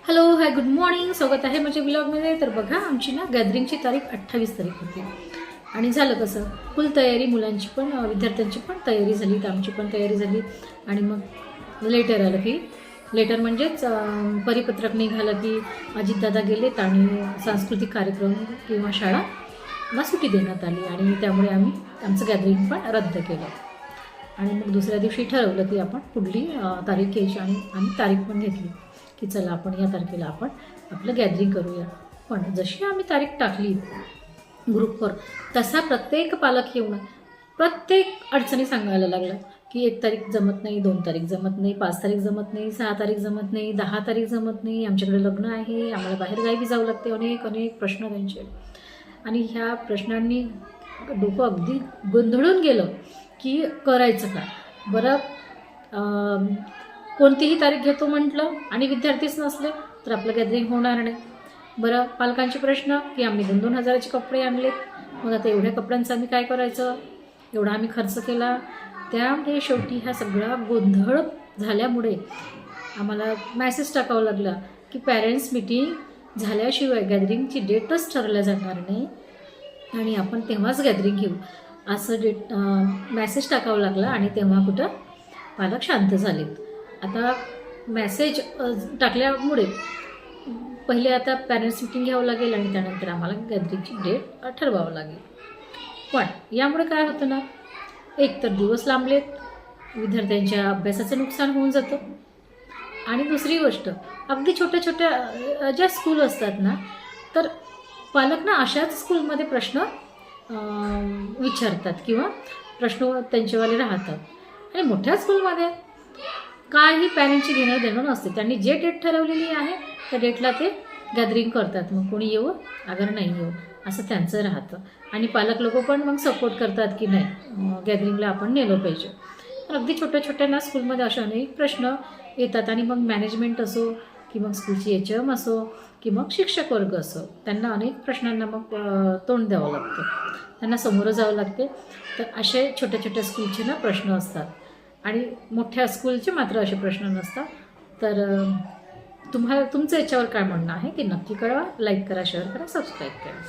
Hello hi good morning, स्वागत आहे माझ्या ब्लॉगमध्ये. तर बघा, आमची ना गॅदरिंगची तारीख 28 तारीख होती आणि झालं कसं, फुल तयारी, मुलांची पण विद्यार्थ्यांची पण तयारी झाली, तर आमची पण तयारी झाली. आणि मग लेटर आलं की, लेटर म्हणजेच परिपत्रक निघालं की अजितदादा गेलेत आणि सांस्कृतिक कार्यक्रम किंवा शाळांना सुट्टी देण्यात आली आणि त्यामुळे आम्ही आमचं गॅदरिंग पण रद्द केलं. आणि मग दुसऱ्या दिवशी ठरवलं की आपण पुढली तारीख घ्यायची आणि आम्ही तारीख पण घेतली की चला आपण या तारखेला आपण आपलं गॅदरिंग करूया. पण जशी आम्ही तारीख टाकली ग्रुपवर, तसा प्रत्येक पालक येऊन प्रत्येक अडचणी सांगायला लागला की 1 तारीख जमत नाही, 2 तारीख जमत नाही, 5 तारीख जमत नाही, 6 तारीख जमत नाही, 10 तारीख जमत नाही, आमच्याकडे लग्न आहे, आम्हाला बाहेरगावी जावं लागते. अनेक प्रश्न त्यांचे. आणि ह्या प्रश्नांनी डोकं अगदी गोंधळून गेलं की करायचं का बरं. कोणतीही तारीख घेतो म्हटलं आणि विद्यार्थीच नसले तर आपलं गॅदरिंग होणार नाही. बरं, पालकांचे प्रश्न की आम्ही 2-2 हजाराचे कपडे आणलेत, मग आता एवढ्या कपड्यांचं आम्ही काय करायचं, एवढा आम्ही खर्च केला. त्यामुळे शेवटी हा सगळा गोंधळ झाल्यामुळे आम्हाला मेसेज टाकावा लागला की पॅरेंट्स मीटिंग झाल्याशिवाय गॅदरिंगची डेटच ठरवल्या जाणार नाही आणि आपण तेव्हाच गॅदरिंग घेऊ, असं मेसेज टाकावा लागला. आणि तेव्हा कुठं पालक शांत झालेत. आता मेसेज टाकल्यामुळे पहिले आता पॅरेंट्स मीटिंग घ्यावं लागेल आणि त्यानंतर आम्हाला गॅदरिंगची डेट ठरवावं लागेल. पण यामुळे काय होतं ना, एक तर दिवस लांबलेत, विद्यार्थ्यांच्या अभ्यासाचं नुकसान होऊन जातं. आणि दुसरी गोष्ट, अगदी छोट्या छोट्या ज्या स्कूल असतात ना, तर पालक ना अशाच स्कूलमध्ये प्रश्न विचारतात किंवा प्रश्न त्यांचेवाले राहतात. आणि मोठ्या स्कूलमध्ये काही पॅरेंटची घेणं देणं नसते. त्यांनी जे डेट ठरवलेली आहे त्या डेटला ते गॅदरिंग करतात. मग कोणी येऊ अगर नाही येऊ असं त्यांचं राहतं. आणि पालक लोक पण मग सपोर्ट करतात की नाही गॅदरिंगला आपण नेलं पाहिजे. तर अगदी छोट्या छोट्या स्कूलमध्ये असे अनेक प्रश्न येतात. आणि मग मॅनेजमेंट असो की मग स्कूलची HM असो की मग शिक्षक वर्ग असो, त्यांना अनेक प्रश्नांना मग तोंड द्यावं लागतं, त्यांना सामोरं जावं लागते. तर असे छोट्या छोट्या स्कूलचे ना प्रश्न असतात आणि मोठ्या स्कूलचे मात्र असे प्रश्न नसतात. तर तुमचं याच्यावर काय म्हणणं आहे ते नक्की कळवा. लाईक करा, शेअर करा, सबस्क्राईब करा.